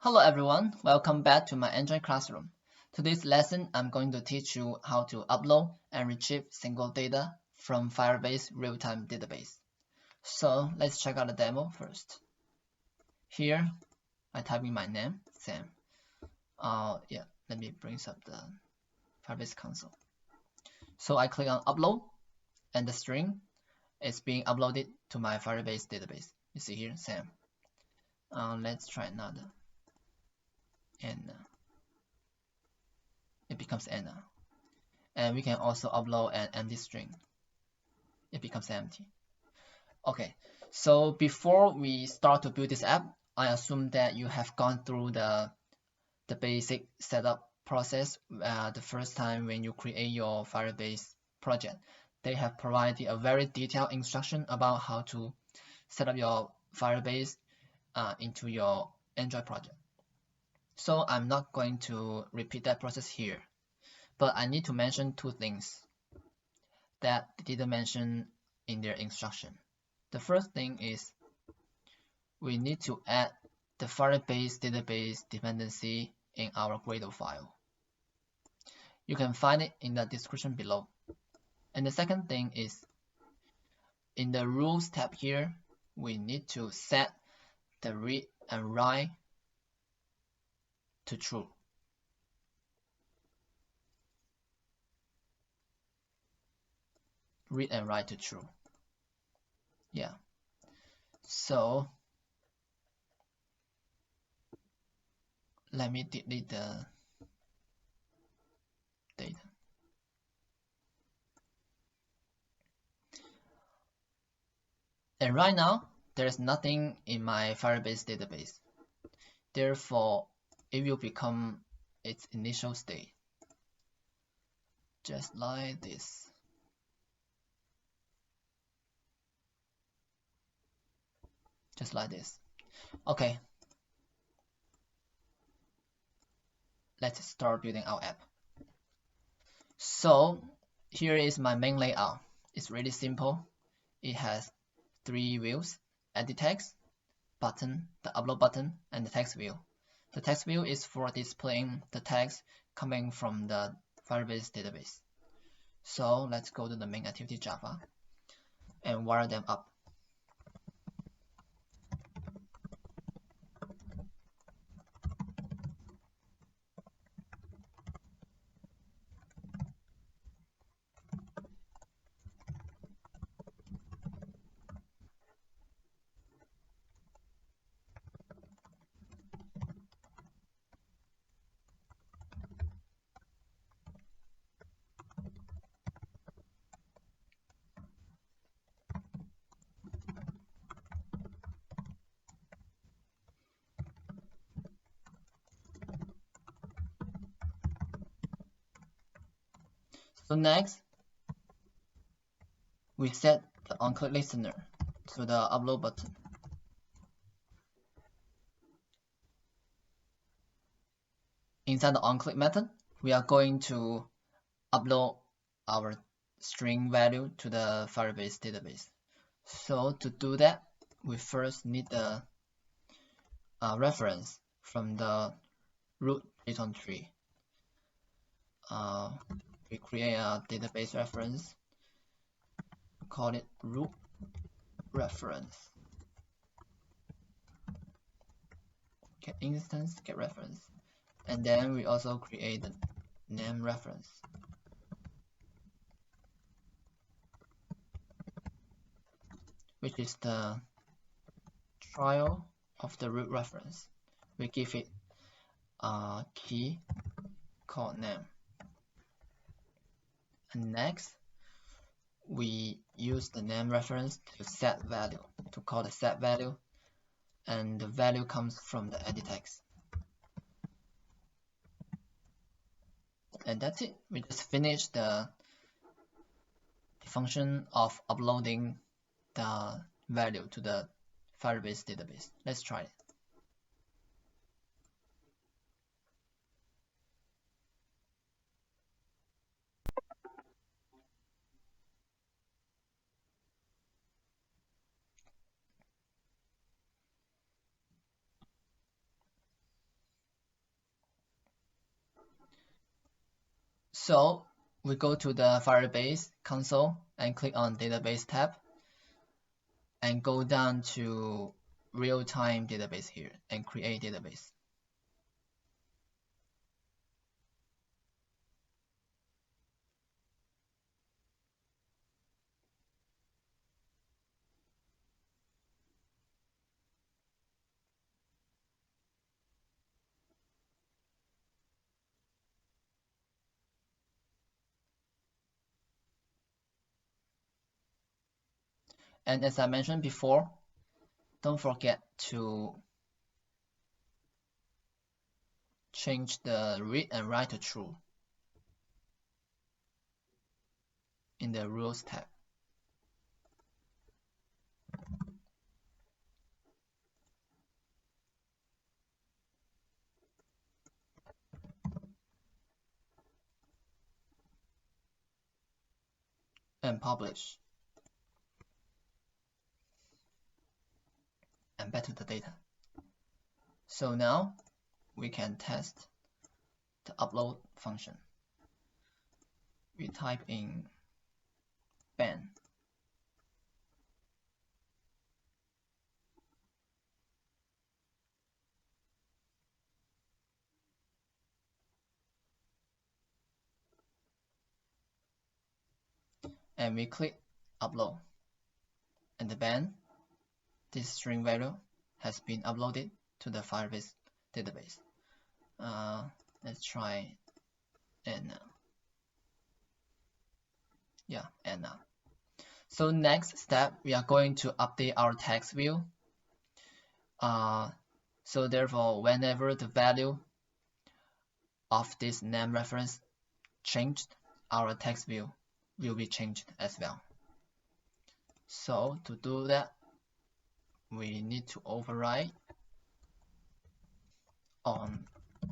Hello everyone, welcome back to my Android classroom. Today's lesson, I'm going to teach you how to upload and retrieve single data from Firebase Realtime Database. So let's check out the demo first. Here, I type in my name, Sam. Let me bring up the Firebase console. So I click on upload, and the string is being uploaded to my Firebase database. You see here, Sam. Let's try another. And it becomes Anna. And we can also upload an empty string. It becomes empty. Okay, so before we start to build this app, I assume that you have gone through the basic setup process. The first time when you create your Firebase project, they have provided a very detailed instruction about how to set up your Firebase into your Android project. So I'm not going to repeat that process here, but I need to mention two things that they didn't mention in their instruction. The first thing is we need to add the Firebase database dependency in our Gradle file. You can find it in the description below. And the second thing is in the rules tab here, we need to set the read and write to true. Read and write to true. Yeah. So let me delete the data. And right now, there is nothing in my Firebase database. Therefore, it will become its initial state. Just like this. Just like this. Okay. Let's start building our app. So here is my main layout. It's really simple. It has 3 views: edit text, button, the upload button, and the text view. The text view is for displaying the text coming from the Firebase database. So let's go to the main activity Java and wire them up. So next, we set the onClick listener to the upload button. Inside the onClick method, we are going to upload our string value to the Firebase database. So to do that, we first need the reference from the root JSON tree. We create a database reference, call it root reference. Get instance, get reference. And then we also create the name reference. Which is the trial of the root reference. We give it a key called name. And next, we use the name reference to set value, to call the set value, and the value comes from the edit text. And that's it. We just finished the function of uploading the value to the Firebase database. Let's try it. So we go to the Firebase console and click on Database tab and go down to Real-Time Database here and create database. And as I mentioned before, don't forget to change the read and write to true in the Rules tab. And publish. And back to the data. So now we can test the upload function. We type in Ben. And we click upload. And the Ben, this string value, has been uploaded to the Firebase database. Let's try Anna. Yeah, Anna. So next step, we are going to update our text view. So therefore, whenever the value of this name reference changed, our text view will be changed as well. So to do that, we need to override on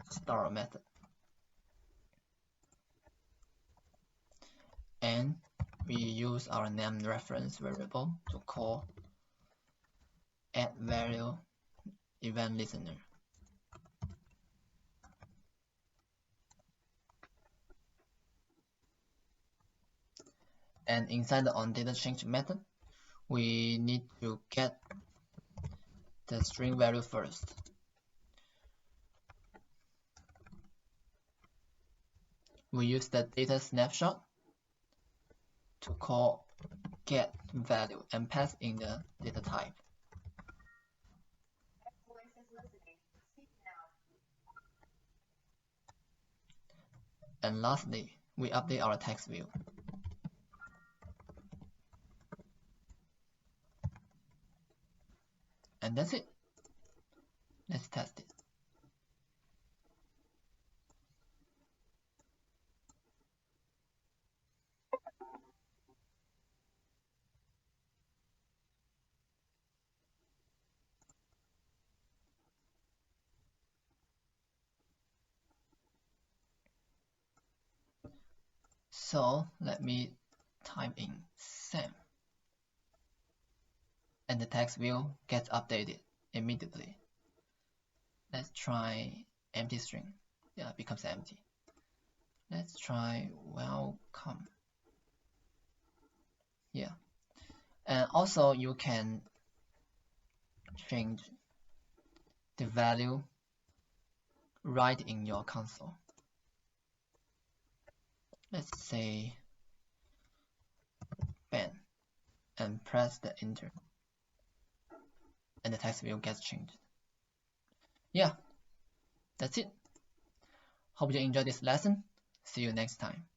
start method. And we use our name reference variable to call add value event listener. And inside the onDataChange method, we need to get the string value first. We use the data snapshot to call get value and pass in the data type. And lastly, we update our text view. And that's it. Let's test it. So let me type in Sam. And the text view gets updated immediately. Let's try empty string. Yeah, it becomes empty. Let's try welcome. Yeah. And also you can change the value right in your console. Let's say Ben and press the enter. And the text view gets changed. Yeah, that's it. Hope you enjoyed this lesson. See you next time.